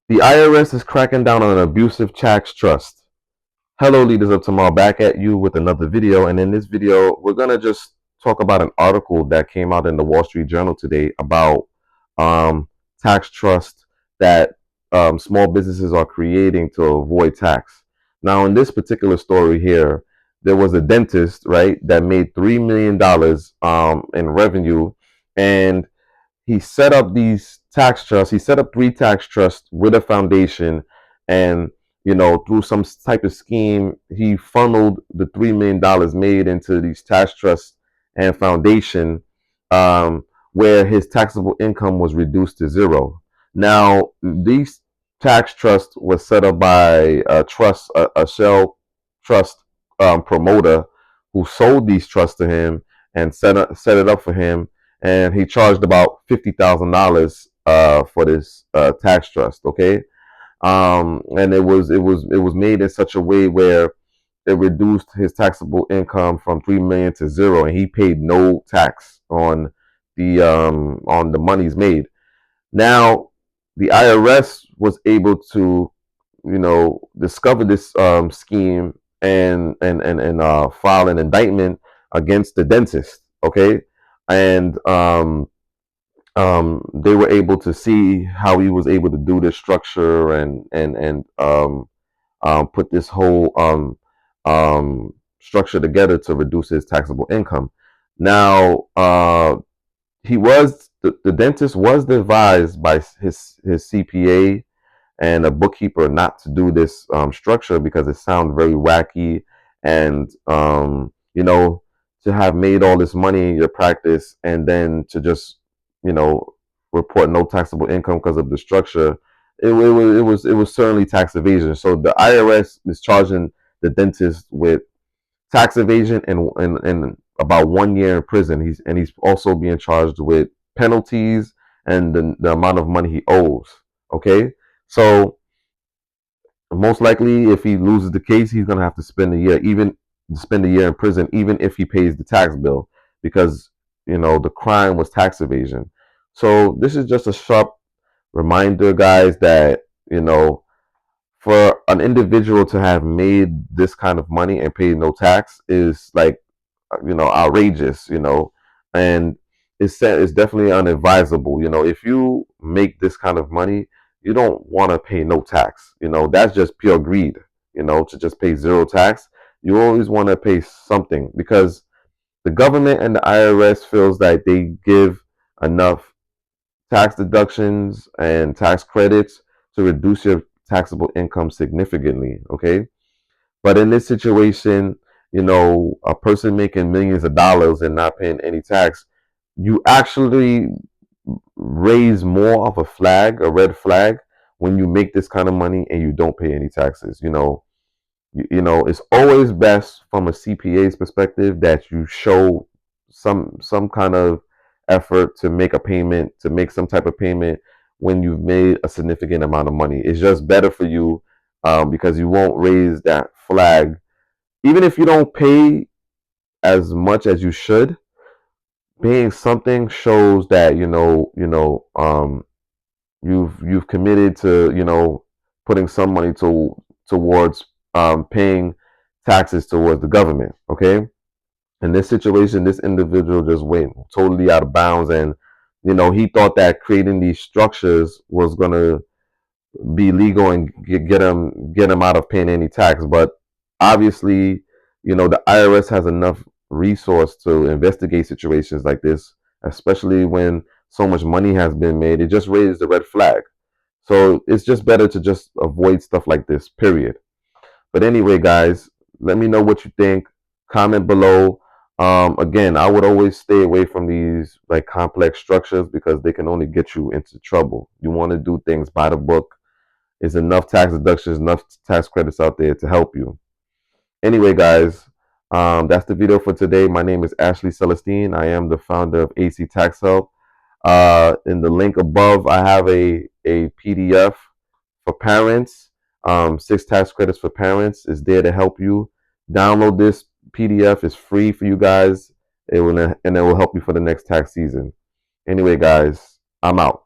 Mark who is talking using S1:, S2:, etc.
S1: The IRS is cracking down on an abusive tax trust. Hello, leaders of tomorrow, back at you with another video. And in this video, we're going to just talk about an article that came out in the Wall Street Journal today about um, tax trust that small businesses are creating to avoid tax. Now, in this particular story here, there was a dentist, right, that made $3 million in revenue, and he set up these tax trusts. He set up three tax trusts with a foundation, and through some type of scheme, he funneled the $3 million made into these tax trusts and foundation, where his taxable income was reduced to zero. Now, these tax trusts was set up by a shell trust promoter who sold these trusts to him and set it up for him, and he charged about $50,000 for this tax trust. Okay, and it was made in such a way where it reduced his taxable income from 3 million to zero, and he paid no tax on the monies made. Now, the IRS was able to discover this scheme and file an indictment against the dentist. Okay, and they were able to see how he was able to do this structure and put this whole structure together to reduce his taxable income. Now, the dentist was advised by his CPA and a bookkeeper not to do this structure because it sounds very wacky, and to have made all this money in your practice and then to just you know report no taxable income because of the structure. It was certainly tax evasion. So the IRS is charging the dentist with tax evasion and about 1 year in prison. He's also being charged with penalties and the amount of money he owes. Okay, so most likely, if he loses the case, he's gonna have to spend a year in prison, even if he pays the tax bill, because the crime was tax evasion. So this is just a sharp reminder, guys, that for an individual to have made this kind of money and paid no tax is like outrageous, and it's definitely unadvisable. If you make this kind of money, you don't want to pay no tax. That's just pure greed. To just pay zero tax, you always want to pay something, because the government and the IRS feels like they give enough tax deductions and tax credits to reduce your taxable income significantly. Okay, but in this situation, a person making millions of dollars and not paying any tax, you actually raise more of a red flag, when you make this kind of money and you don't pay any taxes. It's always best from a CPA's perspective that you show some kind of effort to make a payment, to make some type of payment when you've made a significant amount of money. It's just better for you, because you won't raise that flag. Even if you don't pay as much as you should, paying something shows that you've committed to putting some money towards paying taxes towards the government. Okay, in this situation, this individual just went totally out of bounds, and he thought that creating these structures was gonna be legal and get him out of paying any tax. But obviously, the IRS has enough resource to investigate situations like this, especially when so much money has been made. It just raises the red flag. So it's just better to just avoid stuff like this, period. But anyway, guys, let me know what you think. Comment below. Again, I would always stay away from these like complex structures, because they can only get you into trouble. You want to do things by the book. There's enough tax deductions, enough tax credits out there to help you. Anyway, guys, that's the video for today. My name is Ashley Celestine. I am the founder of AC Tax Help. In the link above, I have a PDF for parents. 6 tax credits for parents is there to help you. Download this PDF. It's free for you guys. It will help you for the next tax season. Anyway, guys, I'm out.